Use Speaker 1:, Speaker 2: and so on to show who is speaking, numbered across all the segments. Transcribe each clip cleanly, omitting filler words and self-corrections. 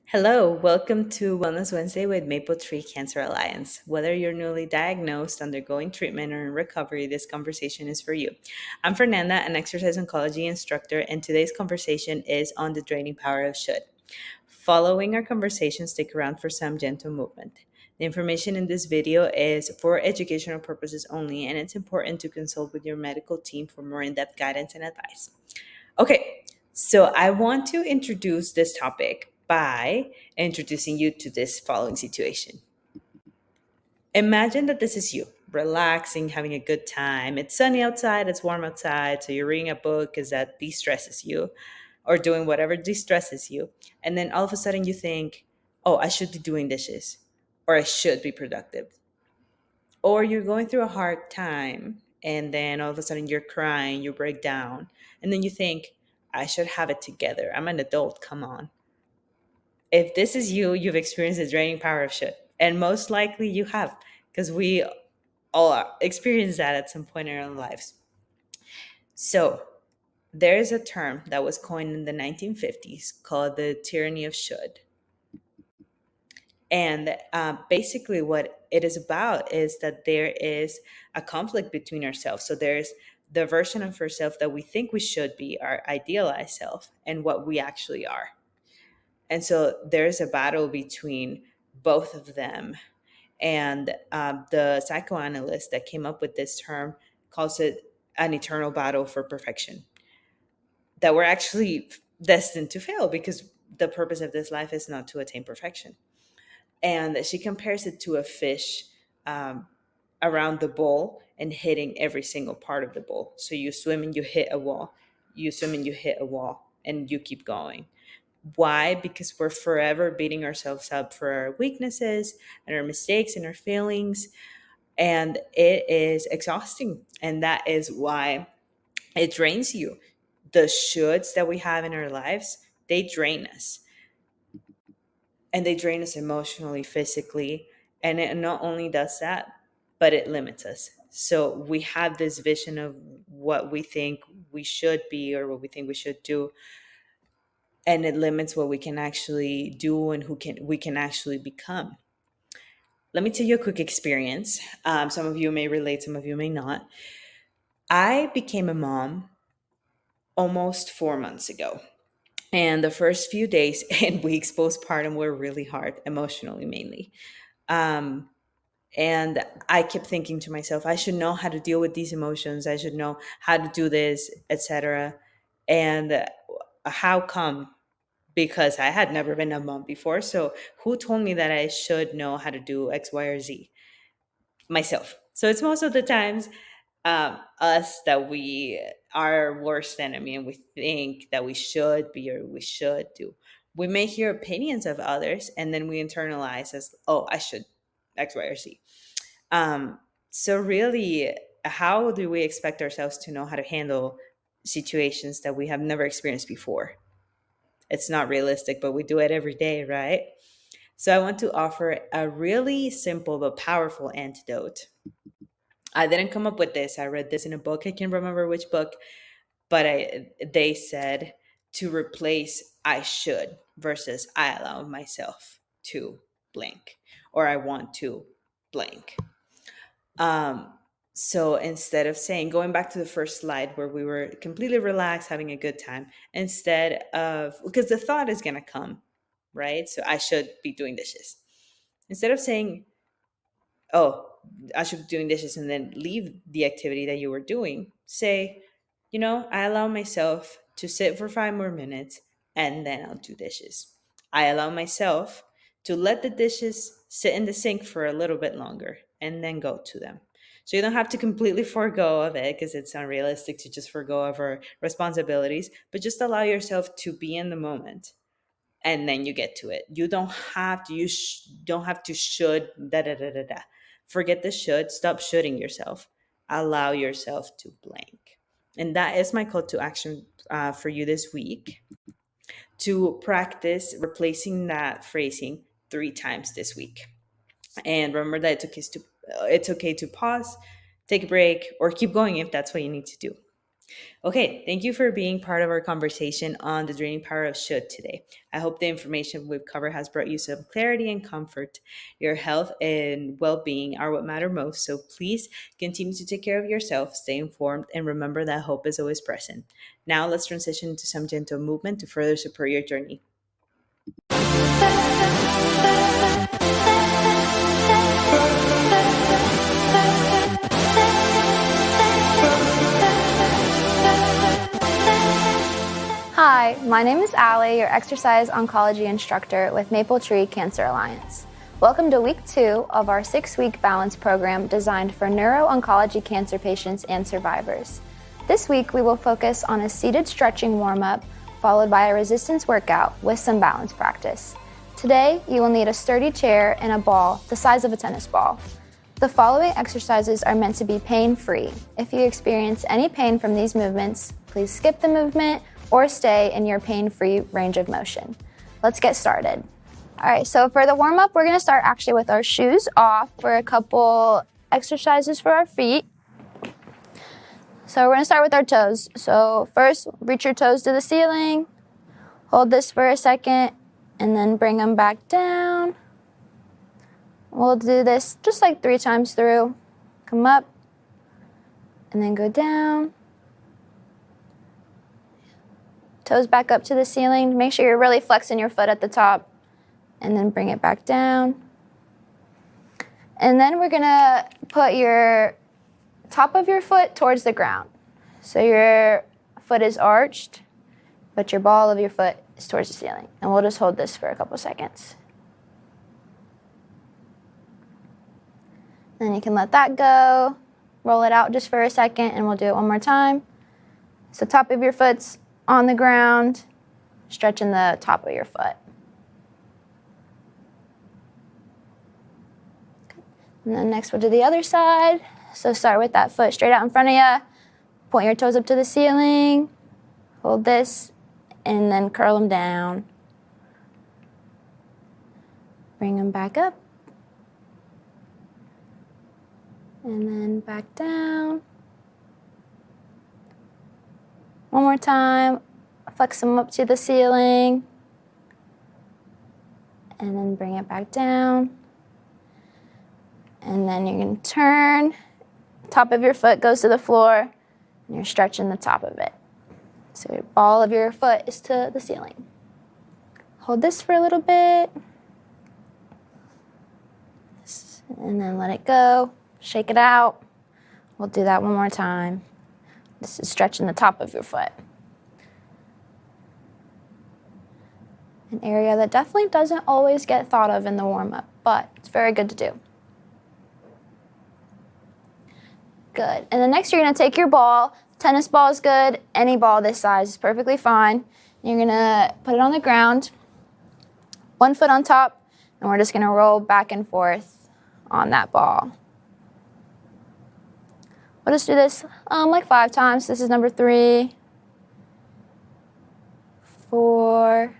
Speaker 1: Hello, welcome to Wellness Wednesday with Maple Tree Cancer Alliance. Whether you're newly diagnosed, undergoing treatment, or in recovery, this conversation is for you. I'm Fernanda, an exercise oncology instructor, and today's conversation is on the draining power of should. Following our conversation, stick around for some gentle movement. The information in this video is for educational purposes only, and it's important to consult with your medical team for more in depth guidance and advice. Okay, so I want to introduce this topic by introducing you to this following situation. Imagine that this is you, relaxing, having a good time. It's sunny outside, it's warm outside, so you're reading a book because that de stresses you, or doing whatever de stresses you. And then all of a sudden you think, oh, I should be doing dishes, or I should be productive. Or you're going through a hard time, and then all of a sudden you're crying, you break down, and then you think, I should have it together. I'm an adult, come on. If this is you, you've experienced the draining power of should. And most likely you have, because we all experience that at some point in our lives. So there is a term that was coined in the 1950s called the tyranny of should. And basically, what it is about is that there is a conflict between ourselves. So there's the version of ourselves that we think we should be, our idealized self, and what we actually are. And so there's a battle between both of them. And the psychoanalyst that came up with this term calls it an eternal battle for perfection, that we're actually destined to fail because the purpose of this life is not to attain perfection. And she compares it to a fish um, around the bowl and hitting every single part of the bowl. So you swim and you hit a wall, you swim and you hit a wall, and you keep going. Why? Because we're forever beating ourselves up for our weaknesses and our mistakes and our failings. And it is exhausting. And that is why it drains you. The shoulds that we have in our lives, they drain us, and they drain us emotionally, physically. And it not only does that, but it limits us. So we have this vision of what we think we should be or what we think we should do, and it limits what we can actually do and who can we can actually become. Let me tell you a quick experience. Some of you may relate, some of you may not. I became a mom almost 4 months ago. And the first few days and weeks postpartum were really hard, emotionally mainly. Um, and I kept thinking to myself, I should know how to deal with these emotions. I should know how to do this, etc. And how come? Because I had never been a mom before. So who told me that I should know how to do X, Y, or Z? Myself. So it's most of the times us that we are our worst enemy and we think that we should be or we should do. We may hear opinions of others and then we internalize as, oh, I should X, Y, or Z. Um, so really, how do we expect ourselves to know how to handle situations that we have never experienced before? It's not realistic, but we do it every day, right? So I want to offer a really simple but powerful antidote. I didn't come up with this. I read this in a book. I can't remember which book, but they said to replace I should versus I allow myself to blank, or I want to blank. Um, so instead of saying, going back to the first slide where we were completely relaxed, having a good time, instead of, because the thought is going to come, right? So I should be doing dishes. Instead of saying, oh, I should be doing dishes and then leave the activity that you were doing, say, I allow myself to sit for 5 more minutes and then I'll do dishes. I allow myself to let the dishes sit in the sink for a little bit longer and then go to them. So you don't have to completely forego of it because it's unrealistic to just forego of our responsibilities, but just allow yourself to be in the moment and then you get to it. You don't have to. Don't have to should da da da da da. Forget the should. Stop shoulding yourself. Allow yourself to blank. And that is my call to action for you this week, to practice replacing that phrasing 3 times this week. And remember that it's okay to pause, take a break, or keep going if that's what you need to do. Okay, thank you for being part of our conversation on the draining power of should today. I hope the information we've covered has brought you some clarity and comfort. Your health and well being are what matter most, so please continue to take care of yourself, stay informed, and remember that hope is always present. Now, let's transition into some gentle movement to further support your journey.
Speaker 2: Hi, my name is Allie, your exercise oncology instructor with Maple Tree Cancer Alliance. Welcome to week 2 of our 6-week balance program designed for neuro-oncology cancer patients and survivors. This week we will focus on a seated stretching warm-up followed by a resistance workout with some balance practice. Today you will need a sturdy chair and a ball the size of a tennis ball. The following exercises are meant to be pain-free. If you experience any pain from these movements, please skip the movement or stay in your pain-free range of motion. Let's get started. All right, so for the warm-up, we're gonna start actually with our shoes off for a couple exercises for our feet. So we're gonna start with our toes. So first, reach your toes to the ceiling, hold this for a second, and then bring them back down. We'll do this just like 3 times through. Come up, and then go down. Toes back up to the ceiling. Make sure you're really flexing your foot at the top, and then bring it back down. And then we're gonna put your top of your foot towards the ground. So your foot is arched, but your ball of your foot is towards the ceiling. And we'll just hold this for a couple seconds. Then you can let that go. Roll it out just for a second, and we'll do it one more time. So top of your foot's on the ground, stretching the top of your foot. And then next we'll do the other side. So start with that foot straight out in front of you. Point your toes up to the ceiling. Hold this, and then curl them down. Bring them back up. And then back down. One more time. Flex them up to the ceiling. And then bring it back down. And then you're going to turn. Top of your foot goes to the floor, and you're stretching the top of it. So your ball of your foot is to the ceiling. Hold this for a little bit. And then let it go. Shake it out. We'll do that one more time. This is stretching the top of your foot. An area that definitely doesn't always get thought of in the warm-up, but it's very good to do. Good. And then next you're going to take your ball. Tennis ball is good. Any ball this size is perfectly fine. You're going to put it on the ground, one foot on top, and we're just going to roll back and forth on that ball. We'll just do this like 5 times. This is number 3, 4,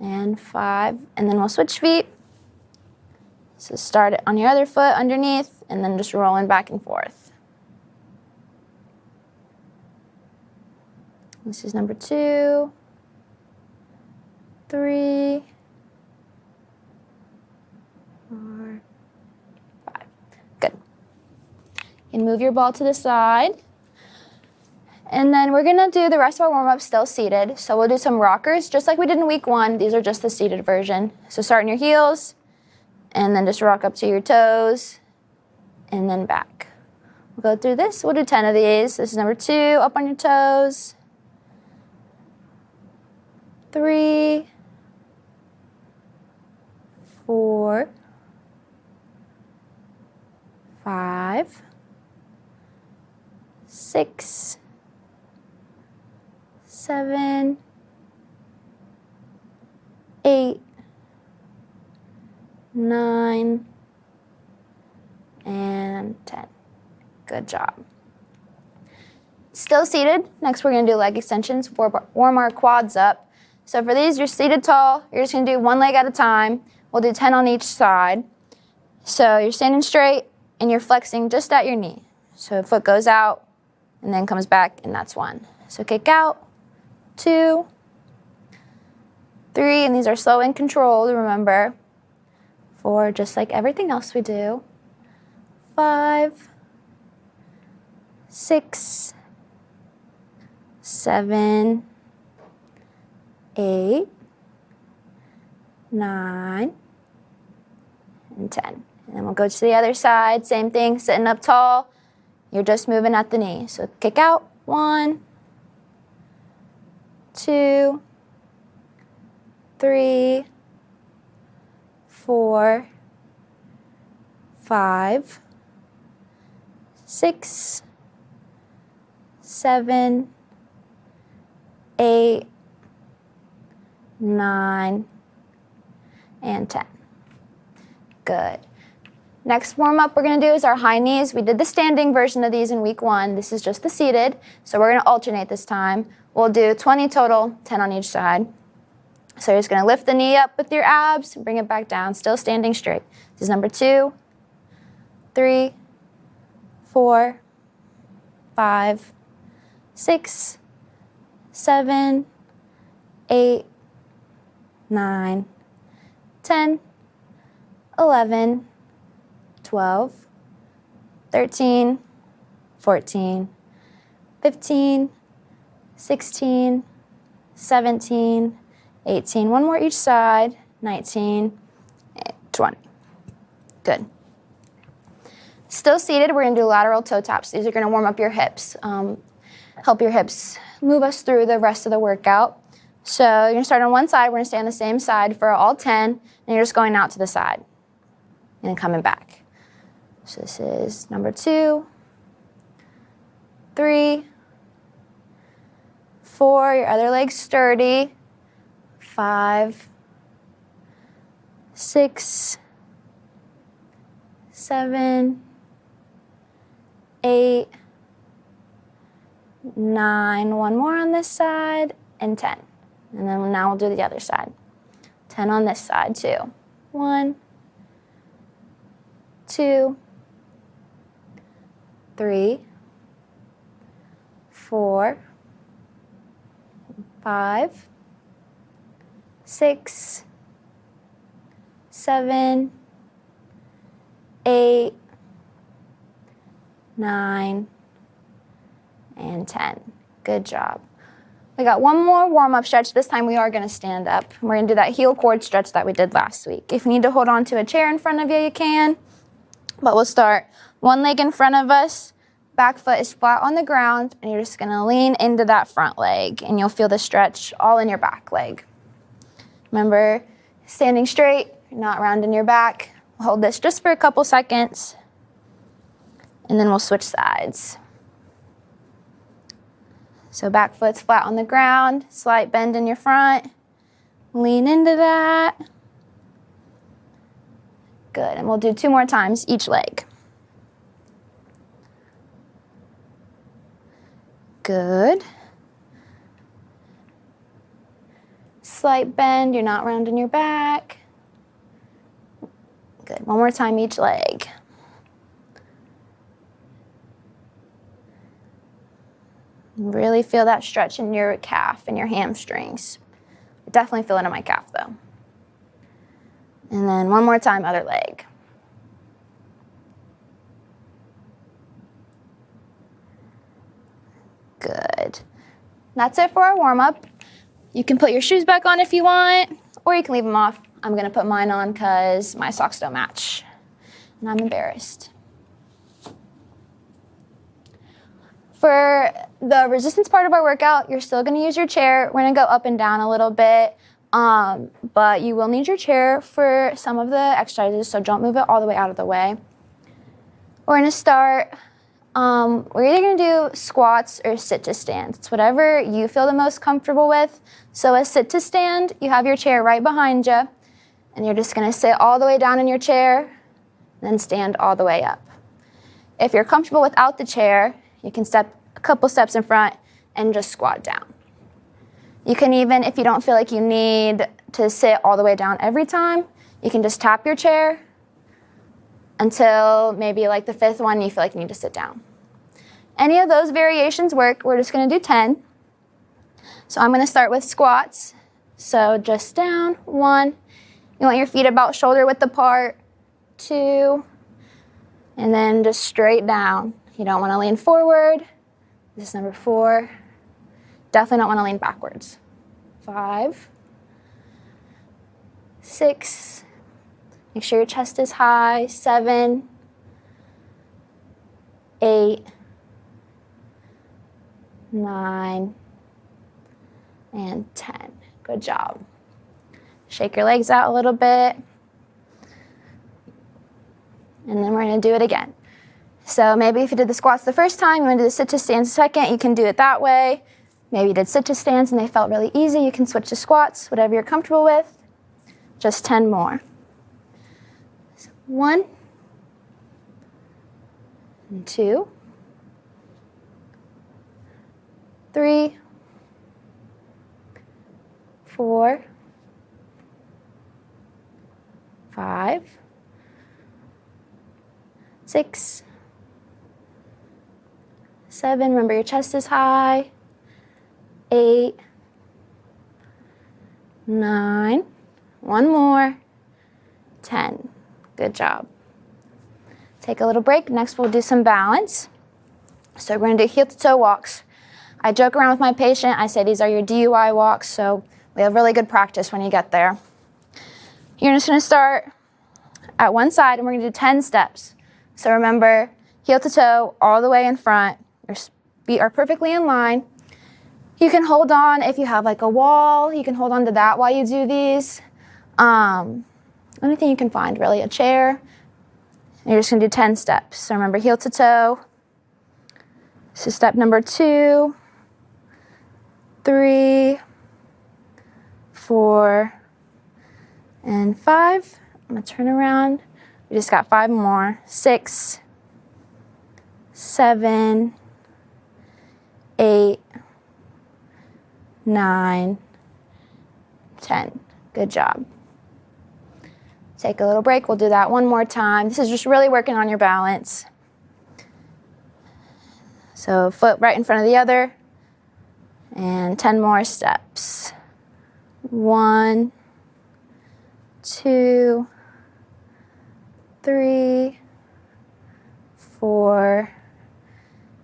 Speaker 2: and 5. And then we'll switch feet. So start it on your other foot underneath, and then just rolling back and forth. This is number 2, 3, 4, 5. Good. You can move your ball to the side. And then we're gonna do the rest of our warm-up still seated. So we'll do some rockers, just like we did in week 1. These are just the seated version. So start on your heels, and then just rock up to your toes, and then back. We'll go through this. We'll do 10 of these. This is number 2, up on your toes. 3, 4, 5, 6, 7, 8, 9, and 10. Good job. Still seated. Next we're going to do leg extensions, warm our quads up. So for these, you're seated tall. You're just going to do one leg at a time. We'll do 10 on each side. So you're standing straight, and you're flexing just at your knee. So foot goes out, and then comes back, and that's 1. So kick out, 2, 3, and these are slow and controlled, remember. 4, just like everything else we do. 5, 6, 7, 8, 9, and 10. And then we'll go to the other side, same thing, sitting up tall. You're just moving at the knee. So kick out, 1, 2, 3, 4, 5, 6, 7, 8, 9, and 10. Good. Next warm-up we're going to do is our high knees. We did the standing version of these in week 1. This is just the seated, so we're going to alternate this time. We'll do 20 total, 10 on each side. So you're just going to lift the knee up with your abs, bring it back down, still standing straight. This is number 2, 3, 4, 5, 6, 7, 8, 9, 10, 11, 12, 13, 14, 15, 16, 17, 18. One more each side. 19, 20. Good. Still seated, we're going to do lateral toe taps. These are going to warm up your hips, help your hips move us through the rest of the workout. So you're going to start on one side. We're going to stay on the same side for all 10, and you're just going out to the side and then coming back. So this is number 2, 3, 4, your other leg's sturdy, 5, 6, 7, 8, 9, one more on this side, and 10. And then now we'll do the other side. 10 on this side too. 1, 2, 3, 4, 5, 6, 7, 8, 9, and 10. Good job. We got one more warm-up stretch. This time we are going to stand up. We're going to do that heel cord stretch that we did last week. If you need to hold on to a chair in front of you, you can. But we'll start one leg in front of us. Back foot is flat on the ground, and you're just going to lean into that front leg, and you'll feel the stretch all in your back leg. Remember, standing straight, you're not rounding your back. We'll hold this just for a couple seconds, and then we'll switch sides. So back foot's flat on the ground, slight bend in your front. Lean into that. Good, and we'll do 2 more times each leg. Good. Slight bend, you're not rounding your back. Good, one more time each leg. Really feel that stretch in your calf and your hamstrings. I definitely feel it in my calf though. And then one more time, other leg. Good. That's it for our warm-up. You can put your shoes back on if you want, or you can leave them off. I'm gonna put mine on because my socks don't match, and I'm embarrassed. For the resistance part of our workout, you're still gonna use your chair. We're gonna go up and down a little bit, but you will need your chair for some of the exercises, so don't move it all the way out of the way. We're gonna start, we're either gonna do squats or sit to stand. It's whatever you feel the most comfortable with. So a sit to stand, you have your chair right behind you, and you're just gonna sit all the way down in your chair, then stand all the way up. If you're comfortable without the chair, you can step a couple steps in front and just squat down. You can even, if you don't feel like you need to sit all the way down every time, you can just tap your chair until maybe like the 5th one you feel like you need to sit down. Any of those variations work. We're just going to do 10. So I'm going to start with squats. So just down, 1. You want your feet about shoulder width apart, 2. And then just straight down. You don't want to lean forward. This is number 4. Definitely don't want to lean backwards. 5, 6. Make sure your chest is high. 7, 8, 9, and 10. Good job. Shake your legs out a little bit. And then we're going to do it again. So maybe if you did the squats the first time, you want to do the sit to stance second, you can do it that way. Maybe you did sit to stance and they felt really easy, you can switch to squats, whatever you're comfortable with. Just 10 more. 1, and 2, 3, 4, 5, 6, 7. Remember your chest is high. 8, 9. One more. 10. Good job. Take a little break. Next, we'll do some balance. So we're going to do heel to toe walks. I joke around with my patient. I say these are your DUI walks, so we have really good practice when you get there. You're just going to start at one side, and we're going to do 10 steps. So remember, heel to toe, all the way in front. Your feet are perfectly in line. You can hold on if you have like a wall. You can hold on to that while you do these. Anything you can find, really, a chair. And you're just going to do 10 steps. So remember, heel to toe. So step number 2, 3, 4, and 5. I'm going to turn around. We just got 5 more. 6, 7, 8, 9, 10. Good job. Take a little break. We'll do that one more time. This is just really working on your balance. So foot right in front of the other. And 10 more steps. 1, 2, 3, 4,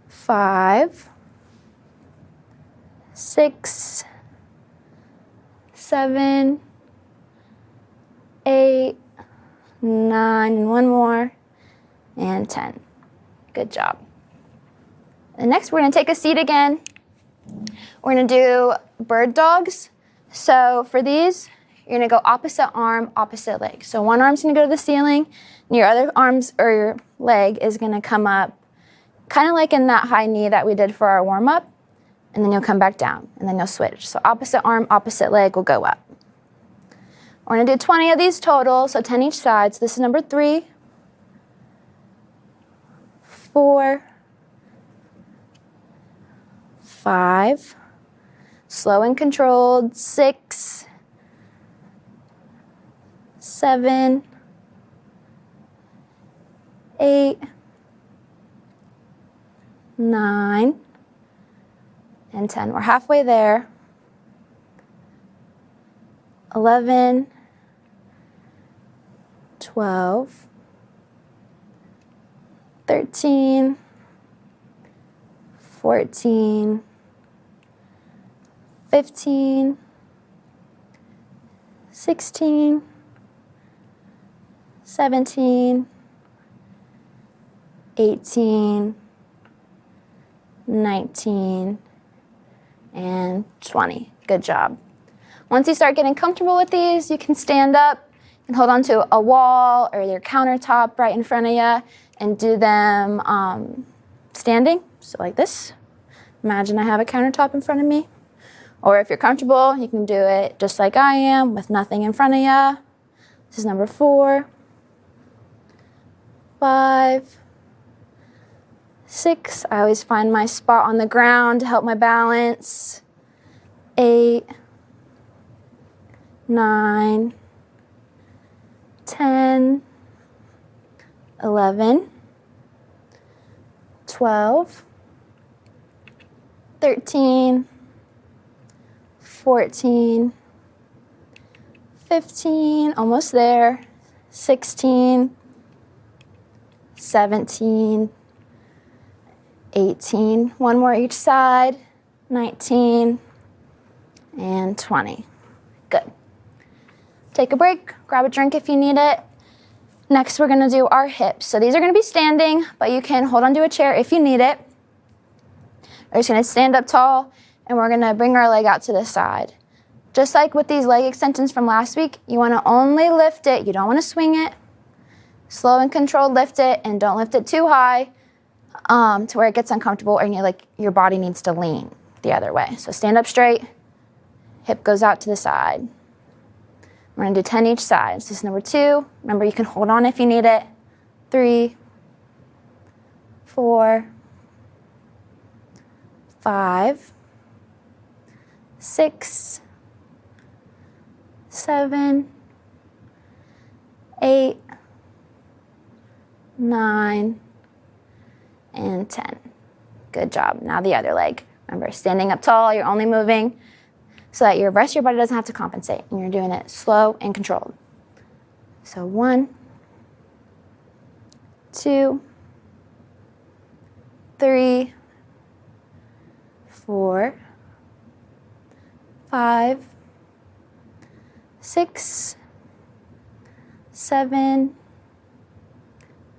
Speaker 2: 5, 6, 7, 8, 9, and one more, and 10. Good job. And next, we're going to take a seat again. We're going to do bird dogs. So for these, you're going to go opposite arm, opposite leg. So one arm's going to go to the ceiling, and your other arms or your leg is going to come up, kind of like in that high knee that we did for our warm-up, and then you'll come back down, and then you'll switch. So opposite arm, opposite leg will go up. We're going to do 20 of these total, so 10 each side. So this is number 3, 4, 5, slow and controlled, 6, 7, 8, 9, and 10. We're halfway there. 11, 12, 13, 14, 15, 16, 17, 18, 19, and 20. Good job. Once you start getting comfortable with these, you can stand up and hold on to a wall or your countertop right in front of you and do them standing, so like this. Imagine I have a countertop in front of me. Or if you're comfortable, you can do it just like I am with nothing in front of you. This is number 4, 5, 6. I always find my spot on the ground to help my balance. 8, 9, 10, 11, 12, 13, 14, 15, almost there, 16, 17, 18, one more each side, 19, and 20. Good. Take a break, grab a drink if you need it. Next, we're gonna do our hips. So these are gonna be standing, but you can hold onto a chair if you need it. We're just gonna stand up tall, and we're gonna bring our leg out to the side. Just like with these leg extensions from last week, you wanna only lift it, you don't wanna swing it. Slow and controlled lift it, and don't lift it too high to where it gets uncomfortable or your body needs to lean the other way. So stand up straight, hip goes out to the side. We're gonna do 10 each side. So this is number 2. Remember, you can hold on if you need it. 3, 4, 5, 6, 7, 8, 9, and 10. Good job. Now the other leg. Remember, standing up tall, you're only moving so that your rest of your body doesn't have to compensate, and you're doing it slow and controlled. So 1, 2, 3, 4, 5, 6, 7,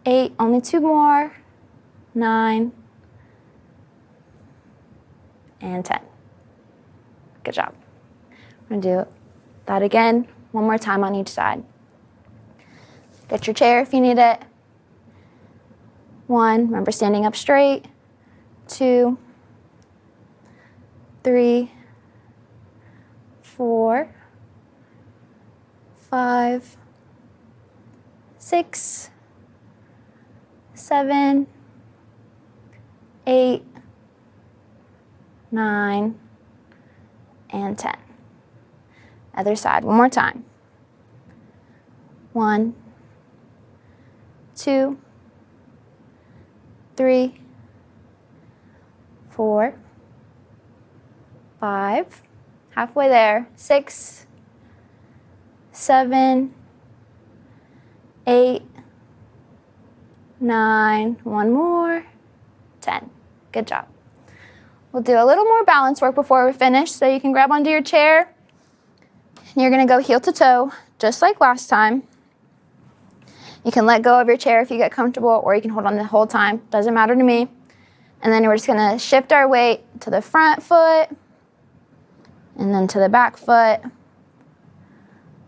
Speaker 2: 8, only 2 more, 9, and 10. Good job. I'm gonna do that again, one more time on each side. Get your chair if you need it. 1, remember standing up straight. 2, 3, 4, 5, 6, 7, 8, 9, and 10. Other side, one more time. 1, 2, 3, 4, 5, halfway there, 6, 7, 8, 9, one more, 10. Good job. We'll do a little more balance work before we finish, so you can grab onto your chair. You're gonna go heel to toe, just like last time. You can let go of your chair if you get comfortable, or you can hold on the whole time, doesn't matter to me. And then we're just gonna shift our weight to the front foot, and then to the back foot.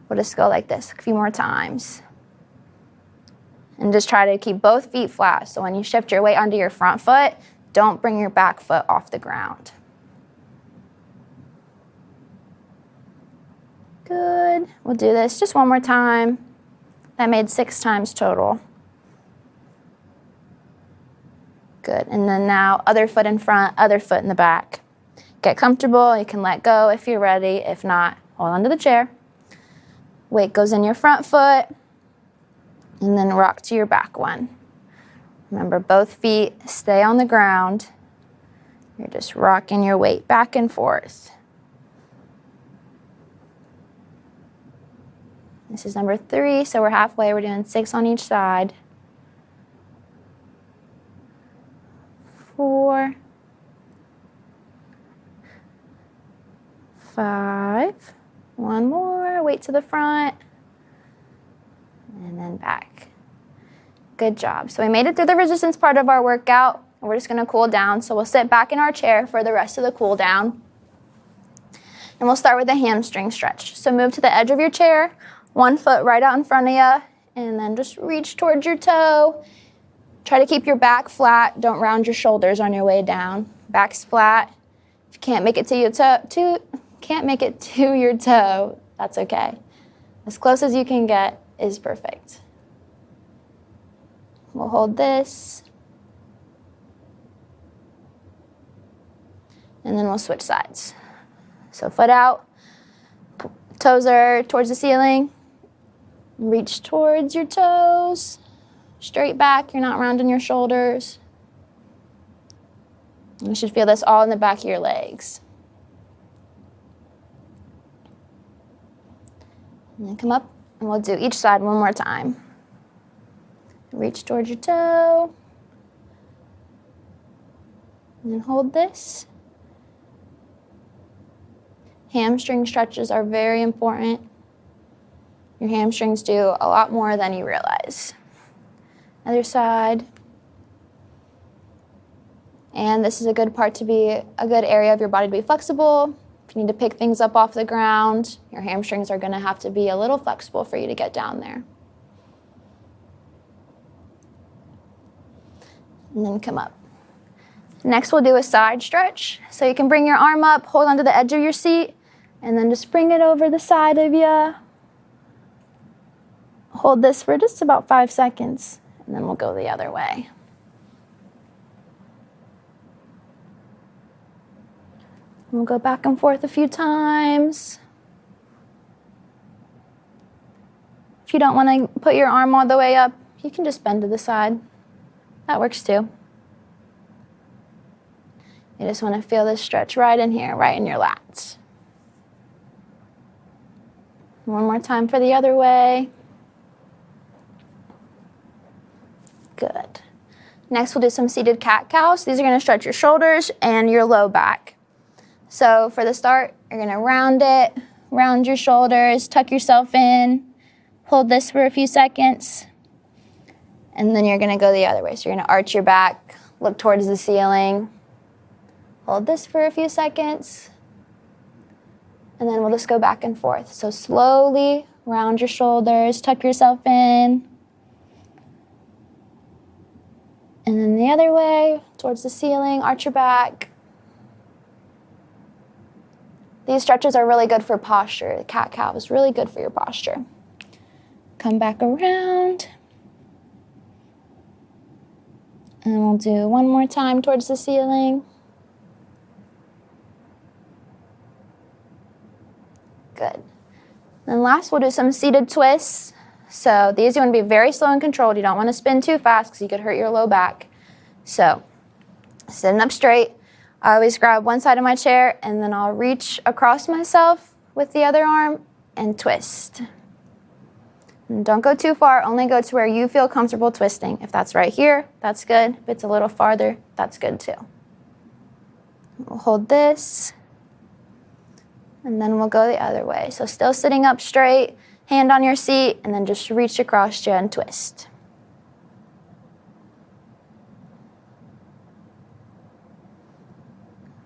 Speaker 2: We'll just go like this a few more times. And just try to keep both feet flat. So when you shift your weight onto your front foot, don't bring your back foot off the ground. Good. We'll do this just one more time. That made 6 times total. Good. And then now, other foot in front, other foot in the back. Get comfortable. You can let go if you're ready. If not, hold onto the chair. Weight goes in your front foot. And then rock to your back one. Remember, both feet stay on the ground. You're just rocking your weight back and forth. This is number 3, so we're halfway. We're doing 6 on each side. 4, 5, one more, weight to the front, and then back. Good job. So we made it through the resistance part of our workout. We're just gonna cool down. So we'll sit back in our chair for the rest of the cool down. And we'll start with a hamstring stretch. So move to the edge of your chair, 1 foot right out in front of you, and then just reach towards your toe. Try to keep your back flat. Don't round your shoulders on your way down. Back's flat. If you can't make it to your toe, that's okay. As close as you can get is perfect. We'll hold this. And then we'll switch sides. So foot out, toes are towards the ceiling. Reach towards your toes. Straight back, you're not rounding your shoulders. You should feel this all in the back of your legs. And then come up, and we'll do each side one more time. Reach towards your toe. And then hold this. Hamstring stretches are very important. Your hamstrings do a lot more than you realize. Other side. And this is a good part to be a good area of your body to be flexible. If you need to pick things up off the ground, your hamstrings are going to have to be a little flexible for you to get down there. And then come up. Next, we'll do a side stretch. So you can bring your arm up, hold onto the edge of your seat, and then just bring it over the side of you. Hold this for just about 5 seconds, and then we'll go the other way. We'll go back and forth a few times. If you don't want to put your arm all the way up, you can just bend to the side. That works too. You just want to feel this stretch right in here, right in your lats. One more time for the other way. Good. Next, we'll do some seated cat-cows. These are going to stretch your shoulders and your low back. So for the start, you're going to round it, round your shoulders, tuck yourself in, hold this for a few seconds, and then you're going to go the other way. So you're going to arch your back, look towards the ceiling, hold this for a few seconds, and then we'll just go back and forth. So slowly round your shoulders, tuck yourself in, and then the other way, towards the ceiling, arch your back. These stretches are really good for posture. The cat-cow is really good for your posture. Come back around. And we'll do one more time towards the ceiling. Good. And last, we'll do some seated twists. So these you want to be very slow and controlled. You don't want to spin too fast because you could hurt your low back. So sitting up straight, I always grab one side of my chair and then I'll reach across myself with the other arm and twist. And don't go too far, only go to where you feel comfortable twisting. If that's right here, that's good. If it's a little farther, that's good too. We'll hold this, and then we'll go the other way. So still sitting up straight, hand on your seat, and then just reach across you and twist.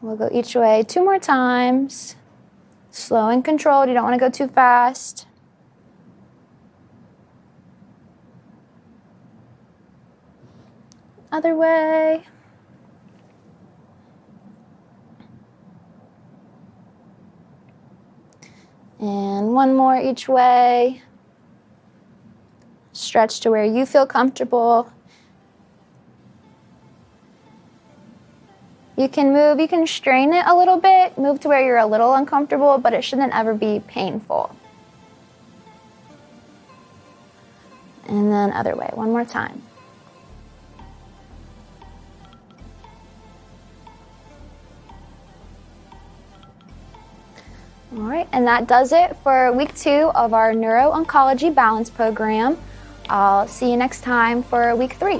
Speaker 2: We'll go each way 2 more times. Slow and controlled, you don't want to go too fast. Other way. And one more each way. Stretch to where you feel comfortable. You can move, you can strain it a little bit, move to where you're a little uncomfortable, but it shouldn't ever be painful. And then other way, one more time. All right, and that does it for week 2 of our neuro-oncology balance program. I'll see you next time for week 3.